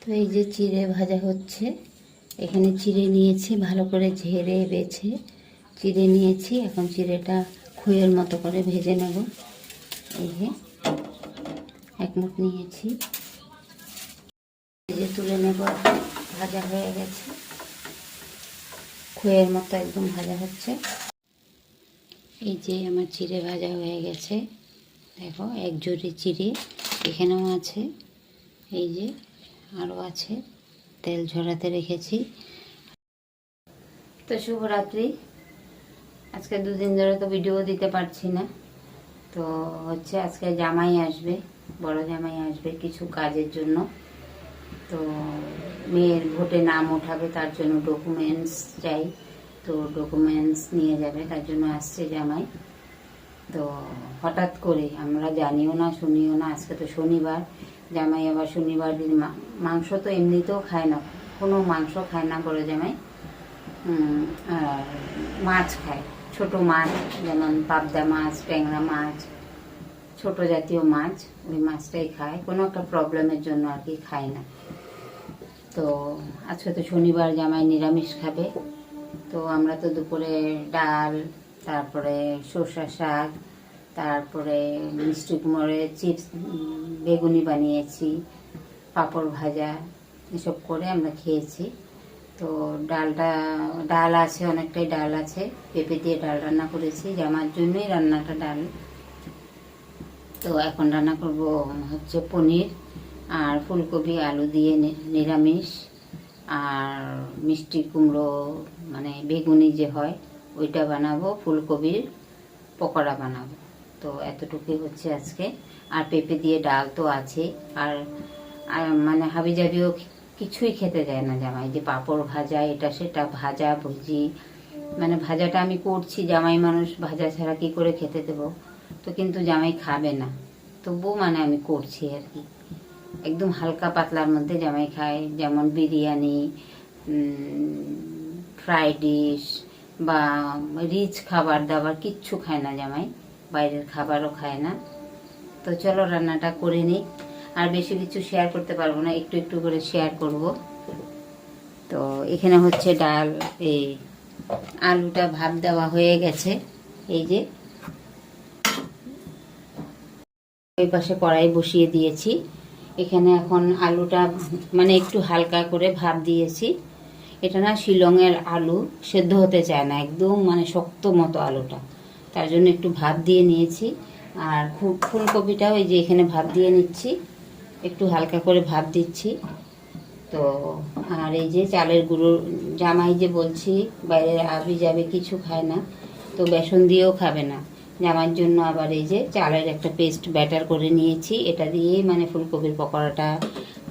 তো এই যে চিড়ে ভাজা হচ্ছে, এখানে চিড়ে নিয়েছি, ভালো করে ঝেড়ে বেছে চিড়ে নিয়েছি। এখন চিড়েটা খইয়ের মতো করে ভেজে নেব। এই যে এক মুঠ নিয়েছি, এই যে তুলে নেব। ভাজা হয়ে গেছে, খইয়ের মতো একদম ভাজা হচ্ছে। এই যে আমার চিড়ে ভাজা হয়ে গেছে, দেখো এক জড়ি চিড়ে এখানেও আছে, এই যে আরও আছে, তেল ঝরাতে রেখেছি। তো শুভরাত্রি। আজকে দুদিন ধরে তো ভিডিও দিতে পারছি না। তো হচ্ছে আজকে জামাই আসবে, বড় জামাই আসবে কিছু কাজের জন্য। তো মেয়ের ভোটে নাম ওঠাবে, তার জন্য ডকুমেন্টস চাই। তো ডকুমেন্টস নিয়ে যাবে, তার জন্য আসছে জামাই। তো হঠাৎ করে, আমরা জানিও না শুনিও না। আজকে তো শনিবার, জামাই আবার শনিবার দিন মাংস তো এমনিতেও খায় না, কোনো মাংস খায় না বড় জামাই। আর মাছ খায়, ছোট মাছ, যেমন পাবদা মাছ, ট্যাংরা মাছ, ছোট জাতীয় মাছ, ওই মাছটাই খায়। কোনো একটা প্রবলেমের জন্য আর কি খায় না। তো আজকে তো শনিবার, জামাই নিরামিষ খাবে। তো আমরা তো দুপুরে ডাল, তারপরে সর্ষা শাক, তারপরে মিষ্টি কুমড়োর চিপস, বেগুনি বানিয়েছি, পাঁপড় ভাজা, এসব করে আমরা খেয়েছি। তো ডাল আছে, অনেকটাই ডাল আছে, পেঁপে দিয়ে ডাল রান্না করেছি, জামার জন্যই রান্নাটা ডাল। তো এখন রান্না করব হচ্ছে পনির আর ফুলকপি আলু দিয়ে নিরামিষ, আর মিষ্টি কুমড়ো মানে বেগুনি যে হয় ওইটা বানাবো, ফুলকপির পকোড়া বানাবো। তো এতটুকুই হচ্ছে আজকে। আর পেঁপে দিয়ে ডাল তো আছে। আর মানে হাবিজাবিও কিছুই খেতে দেয় না জামাই, যে পাঁপড় ভাজা, এটা সেটা ভাজা ভুজি, মানে ভাজাটা আমি করছি, জামাই মানুষ ভাজা ছাড়া কি করে খেতে দেবো। তো কিন্তু জামাই খাবে না, তবুও মানে আমি করছি আর কি। একদম হালকা পাতলার মধ্যে জামাই খায়, যেমন বিরিয়ানি, ফ্রাইড ডিশ বা রিচ খাবার দাবার কিচ্ছু খায় না জামাই, বাইরের খাবারও খায় না। তো চলো রান্নাটা করে নিই। আর বেশি কিছু শেয়ার করতে পারবো না, একটু একটু করে শেয়ার করব। তো এখানে হচ্ছে ডাল, এই আলুটা ভাপ দেওয়া হয়ে গেছে। এই যে ওই পাশে কড়াই বসিয়ে দিয়েছি। এখানে এখন আলুটা মানে একটু হালকা করে ভাপ দিয়েছি। এটা না শিলংয়ের আলু, সেদ্ধ হতে চায় না, একদম মানে শক্ত মতো আলুটা, তার জন্য একটু ভাপ দিয়ে নিয়েছি। আর ফুলকপিটাও এই যে এখানে ভাপ দিয়ে নিচ্ছি, একটু হালকা করে ভাপ দিচ্ছি। তো আর এই যে চালের গুঁড়ো, জামাই যে বলছি বাইরে আবি যাবে কিছু খায় না, তো বেসন দিয়েও খাবে না জামার জন্য। আবার এই যে চালের একটা পেস্ট ব্যাটার করে নিয়েছি, এটা দিয়েই মানে ফুলকপির পকোড়াটা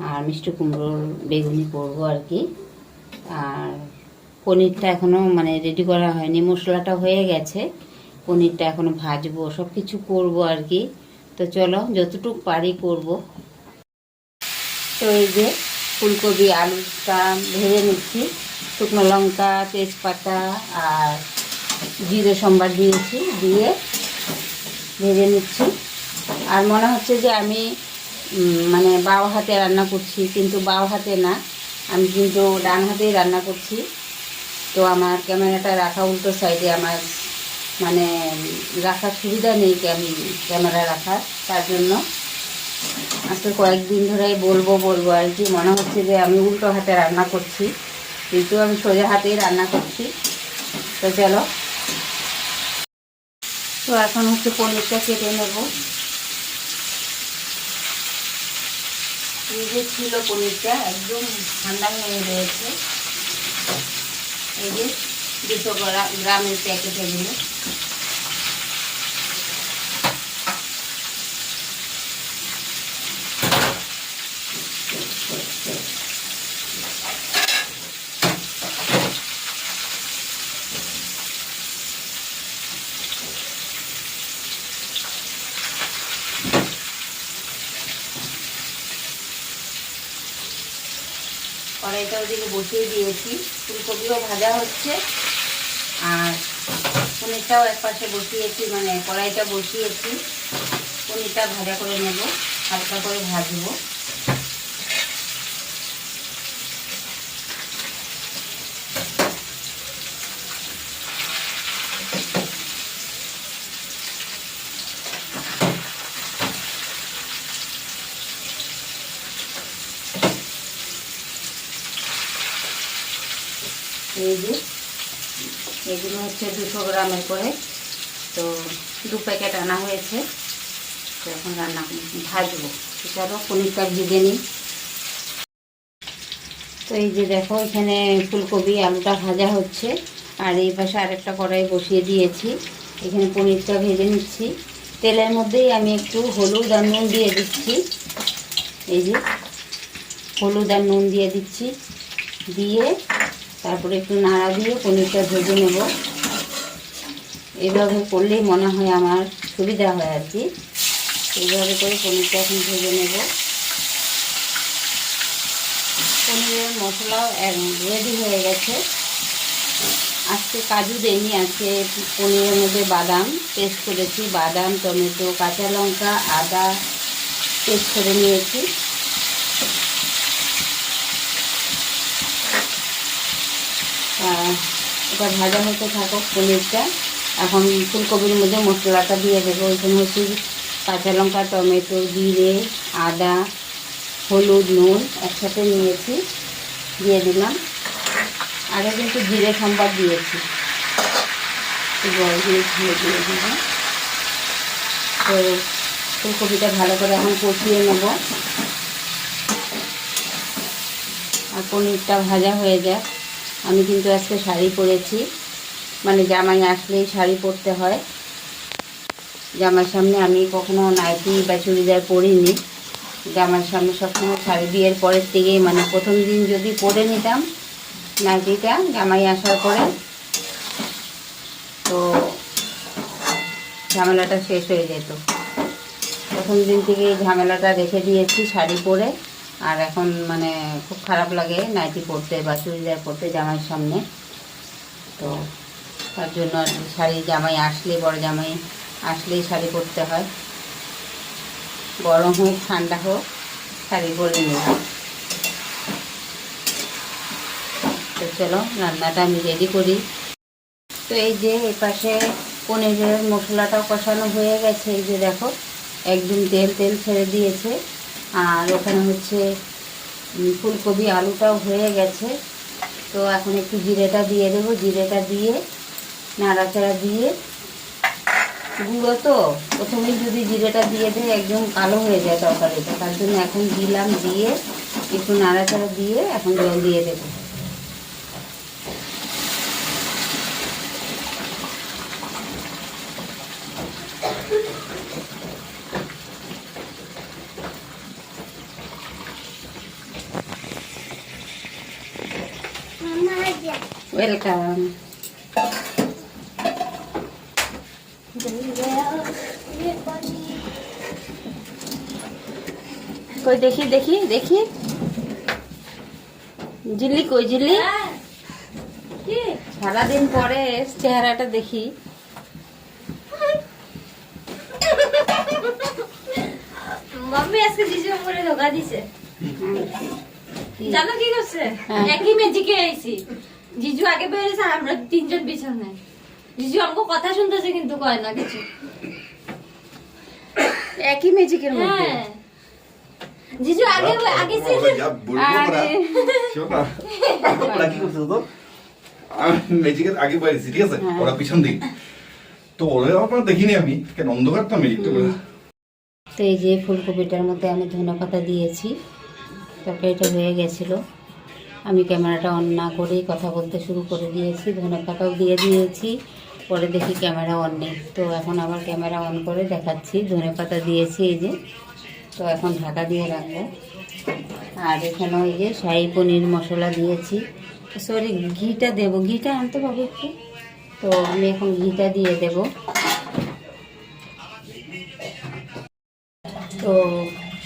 আর মিষ্টি কুমড়োর বেগুনি করবো আর কি। আর পনিরটা এখনও মানে রেডি করা হয়নি, মশলাটা হয়ে গেছে, পনিরটা এখনও ভাজবো, সব কিছু করবো আর কি। তো চলো যতটুকু পারি করব। তো এই যে ফুলকপি আলুটা ভেজে নিচ্ছি, শুকনো লঙ্কা, তেজপাতা আর জিরে সম্বার দিয়েছি, দিয়ে ভেজে নিচ্ছি। আর মনে হচ্ছে যে আমি মানে বাও হাতে রান্না করছি, কিন্তু বাও হাতে না, আমি কিন্তু ডান হাতেই রান্না করছি। তো আমার ক্যামেরাটা রাখা উল্টো সাইডে, আমার মানে রাখার সুবিধা নেই ক্যামেরা রাখার, তার জন্য আজকে কয়েকদিন ধরেই বলবো আর কি, মনে হচ্ছে যে আমি উল্টো হাতে রান্না করছি, কিন্তু আমি সোজা হাতেই রান্না করছি। তো চলো, তো এখন হচ্ছে পনিরটা কেটে নেব। এই যে ছিল পনিরটা, একদম ঠান্ডা হয়ে রয়েছে। এই যে 200 গ্রামের প্যাকেট এগুলো। কড়াইটা ওদিকে বসিয়ে দিয়েছি, ফুলকপিও ভাজা হচ্ছে, আর পনিরটাও এক পাশে বসিয়েছি, মানে কড়াইটা বসিয়েছি, পনিরটা ভাজা করে নেব, হালকা করে ভাজবো। এই যে এগুলো হচ্ছে 200 গ্রামের করে, তো 2 প্যাকেট আনা হয়েছে। তো এখন রান্না ভাজবো। চলো পনিরটা ভেজে নিই। তো এই যে দেখো এখানে ফুলকপি আলুটা ভাজা হচ্ছে, আর এই পাশে আরেকটা কড়াই বসিয়ে দিয়েছি। এখানে পনিরটা ভেজে নিচ্ছি। তেলের মধ্যেই আমি একটু হলুদ আর নুন দিয়ে দিচ্ছি। এই যে হলুদ আর নুন দিয়ে দিচ্ছি, দিয়ে তারপরে একটু নাড়া দিয়ে পনিরটা ভেজে নেব। এইভাবে করলেই মনে হয় আমার সুবিধা হয় আর কি। এইভাবে করে পনিরটা এখন ভেজে নেব। পনিরের মশলাও রেডি হয়ে গেছে। আজকে কাজু দেইনি, আজকে পনিরের মধ্যে বাদাম পেস্ট করেছি। বাদাম, টমেটো, কাঁচা লঙ্কা, আদা পেস্ট করে নিয়েছি। এটা ভাজা হতে থাকুক পনিরটা। এখন ফুলকপির মধ্যে মশলাটা দিয়ে দেবো। এখানে হচ্ছে কাঁচা লঙ্কা, টমেটো, জিরে, আদা, হলুদ, নুন একসাথে নিয়েছি, দিয়ে দিলাম। আগে কিন্তু জিরে সম্বাদ দিয়েছি, জল দিয়ে দিয়ে দিলাম। তো ফুলকপিটা ভালো করে এখন কষিয়ে নেব, আর পনিরটা ভাজা হয়ে যায়। আমি কিন্তু আজকে শাড়ি পরেছি, মানে জামাই আসলেই শাড়ি পরতে হয়। জামার সামনে আমি কখনো নাইটি বা চুড়িদার পরিনি। জামার সামনে সবসময় শাড়ি, বিয়ের পরের থেকেই মানে প্রথম দিন যদি পরে নিতাম নাইটিটা জামাই আসার পরে, তো ঝামেলাটা শেষ হয়ে যেত। প্রথম দিন থেকেই ঝামেলাটা রেখে দিয়েছি শাড়ি পরে। আর এখন মানে খুব খারাপ লাগে নাইটি পরতে বা চুড়িদার পরতে জামাইয়ের সামনে। তো তার জন্য আর কি শাড়ি, জামাই আসলে, বড় জামাই আসলেই শাড়ি পরতে হয়। গরম হোক ঠান্ডা হোক শাড়ি পরে নেব। তো চলো রান্নাটা আমি রেডি করি। তো এই যে এই পাশে পনিরের মশলাটাও কষানো হয়ে গেছে। এই যে দেখো একদম তেল তেল ছেড়ে দিয়েছে। আর ওখানে হচ্ছে ফুলকপি আলুটাও হয়ে গেছে। তো এখন একটু জিরেটা দিয়ে দেবো। জিরেটা দিয়ে নাড়াচাড়া দিয়ে, গুঁড়ো তো প্রথমেই যদি জিরেটা দিয়ে দেয় একদম কালো হয়ে যায় তরকারিটা, তার জন্য এখন দিলাম, দিয়ে একটু নাড়াচাড়া দিয়ে এখন জল দিয়ে দেবো। ওয়েলকাম। কই দেখি দেখি দেখি, জিল্লি কই জিল্লি? সারাদিন পরে চেহারাটা দেখি। মাম্মি আজকে জিজু করে ধোকা দিছে। জানো কি করছে? একই ম্যাজিকে আইছি। জিজু আগে বেরিয়েছে, আমরা তিনজন পিছনে। জিজু আমাকে কথা শুনতেছে কিন্তু কয় না কিছু। একই ম্যাজিকের মধ্যে। হ্যাঁ জিজু আগে আগে ওরা কি করছে তো, আমি ম্যাজিকের আগে বাইরেছি, ঠিক আছে, ওরা পিছন দিক। তো ওরা আপনার দেখিনি আমি, কেন অন্ধকারটা ম্যাজিকটা করে। তো এই যে ফুলকপিটার মধ্যে আমি ধনেপাতা দিয়েছি। তরকারিটা হয়ে গেছিলো, আমি ক্যামেরাটা অন না করেই কথা বলতে শুরু করে দিয়েছি। ধনেপাতাও দিয়ে দিয়েছি, পরে দেখি ক্যামেরা অন নেই। তো এখন আবার ক্যামেরা অন করে দেখাচ্ছি, ধনেপাতা দিয়েছি এই যে। তো এখন ঢাকা দিয়ে রাখবো। আর এখানে ওই যে শাহী পনির মশলা দিয়েছি। সরি, ঘিটা দেবো, ঘিটা আনতে পারবো একটু। তো আমি এখন ঘিটা দিয়ে দেব। তো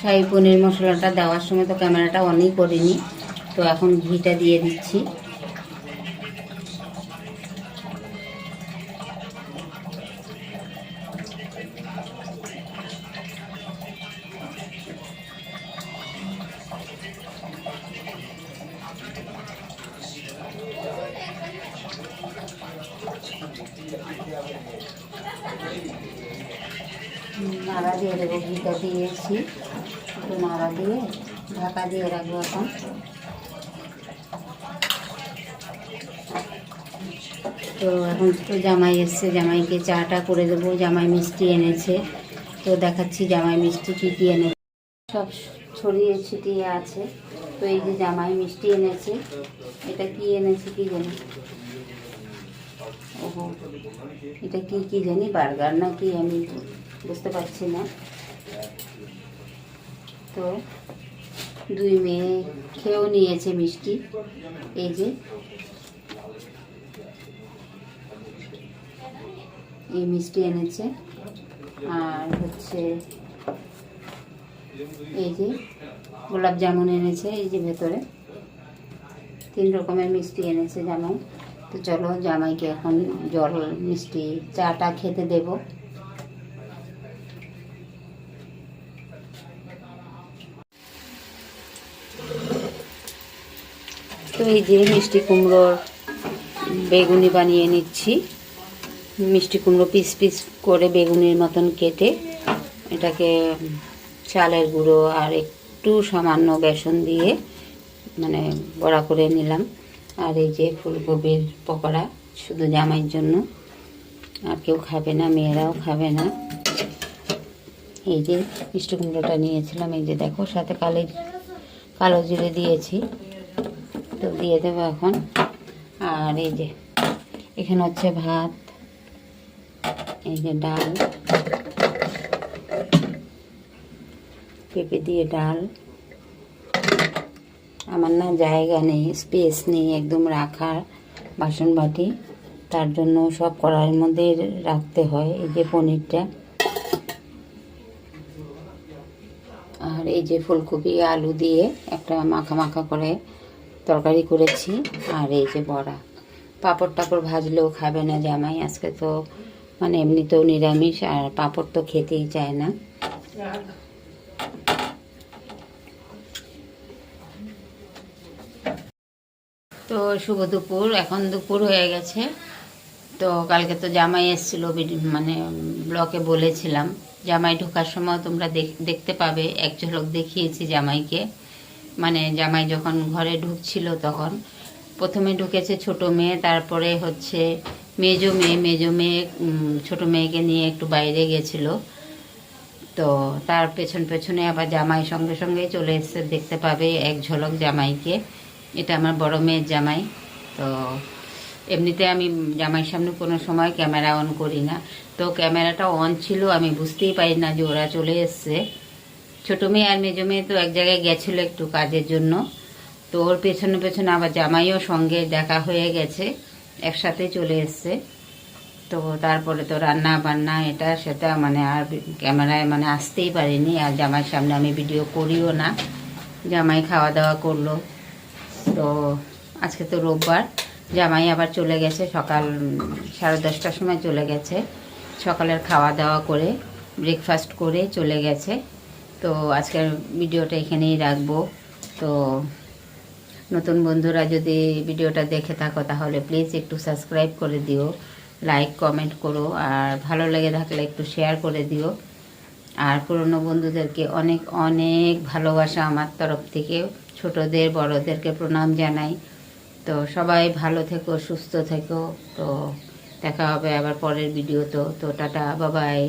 শাহী পনির মশলাটা দেওয়ার সময় তো ক্যামেরাটা অনই করিনি। তো এখন ঘিটা দিয়ে দিচ্ছি। নাড়া দিয়ে দেবো, ঘিটা দিয়েছি, একটু নাড়া দিয়ে ঢাকা দিয়ে রাখবো এখন। তো এখন তো জামাই এসছে, জামাইকে চাটা করে দেবো। জামাই মিষ্টি এনেছে, তো দেখাচ্ছি জামাই মিষ্টি কী কী এনেছে। সব ছড়িয়ে ছিটিয়ে আছে। তো এই যে জামাই মিষ্টি এনেছে, এটা কি এনেছে কি জানি, ওহো এটা কি কি জানি, বার্গার না কি আমি বুঝতে পারছি না। তো দুই মেয়ে খেয়েও নিয়েছে মিষ্টি। এই যে এই মিষ্টি এনেছে, আর হচ্ছে এই যে গোলাপ জামুন এনেছে। এই যে ভেতরে 3 রকমের মিষ্টি এনেছে জামাই। তো চলো জামাইকে এখন জল মিষ্টি চাটা খেতে দেব। তো এই যে মিষ্টি কুমড়োর বেগুনি বানিয়ে নিচ্ছি। মিষ্টি কুমড়ো পিস পিস করে বেগুনির মতন কেটে এটাকে চালের গুঁড়ো আর একটু সামান্য বেসন দিয়ে মানে বড়া করে নিলাম। আর এই যে ফুলকপির পকোড়া শুধু জামাইয়ের জন্য, আর কেউ খাবে না, মেয়েরাও খাবে না। এই যে মিষ্টি কুমড়োটা নিয়েছিলাম, এই যে দেখো সাথে কালো জিরে দিয়েছি, তো দিয়ে দেবো এখন। আর এই যে এখানে হচ্ছে ভাত, এই যে ডাল, পেঁপে দিয়ে ডাল। আমার না জায়গা নেই, স্পেস নেই একদম রাখার বাসন বাটি, তার জন্য সব কড়াইয়ের মধ্যে রাখতে হয়। এই যে পনিরটা, আর এই যে ফুলকপি আলু দিয়ে একটা মাখা মাখা করে তরকারি করেছি। আর এই যে বড়া, পাঁপড় টাপড় ভাজলেও খাবে না জামাই, আজকে তো মানে এমনিতেও নিরামিষ, আর পাঁপড় তো খেতেই চায় না। তো শুভ দুপুর, এখন দুপুর হয়ে গেছে। তো কালকে তো জামাই এসেছিল, মানে ব্লকে বলেছিলাম জামাই ঢোকার সময় তোমরা দেখতে পাবে, এক ঝলক দেখিয়েছি জামাইকে। মানে জামাই যখন ঘরে ঢুকছিল তখন প্রথমে ঢুকেছে ছোট মেয়ে, তারপরে হচ্ছে মেজো মেয়ে ছোট মেয়েকে নিয়ে একটু বাইরে গেছিল। তো তার পেছনে আবার জামাই সঙ্গে সঙ্গে চলে এসছে, দেখতে পাবে এক ঝলক জামাইকে। এটা আমার বড় মেয়ের জামাই। তো এমনিতে আমি জামাইয়ের সামনে কোনো সময় ক্যামেরা অন করি না, তো ক্যামেরাটা অন ছিল, আমি বুঝতেই পারি না যে ওরা চলে এসছে। ছোটো মেয়ে আর মেজো মেয়ে তো এক জায়গায় গেছিলো একটু কাজের জন্য, তো ওর পেছনে আবার জামাইও সঙ্গে দেখা হয়ে গেছে, একসাথে চলে এসছে। তো তারপরে তো রান্না বান্না এটা সেটা মানে আর ক্যামেরায় মানে আসতেই পারিনি, আর জামাইয়ের সামনে আমি ভিডিও করিও না। জামাই খাওয়া দাওয়া করলো। তো আজকে তো রোববার, জামাই আবার চলে গেছে সকাল 10:30টার সময় চলে গেছে, সকালের খাওয়া দাওয়া করে ব্রেকফাস্ট করে চলে গেছে। তো আজকের ভিডিওটা এখানেই রাখবো। তো নতুন বন্ধুরা যদি ভিডিওটা দেখে থাকো তাহলে প্লিজ একটু সাবস্ক্রাইব করে দিও, লাইক কমেন্ট করো, আর ভালো লেগে থাকলে একটু শেয়ার করে দিও। আর পুরনো বন্ধুদেরকে অনেক অনেক ভালোবাসা আমার তরফ থেকে, ছোটদের বড়দেরকে প্রণাম জানাই। তো সবাই ভালো থেকো, সুস্থ থেকো। তো দেখা হবে আবার পরের ভিডিও। তো টাটা, বাবাই।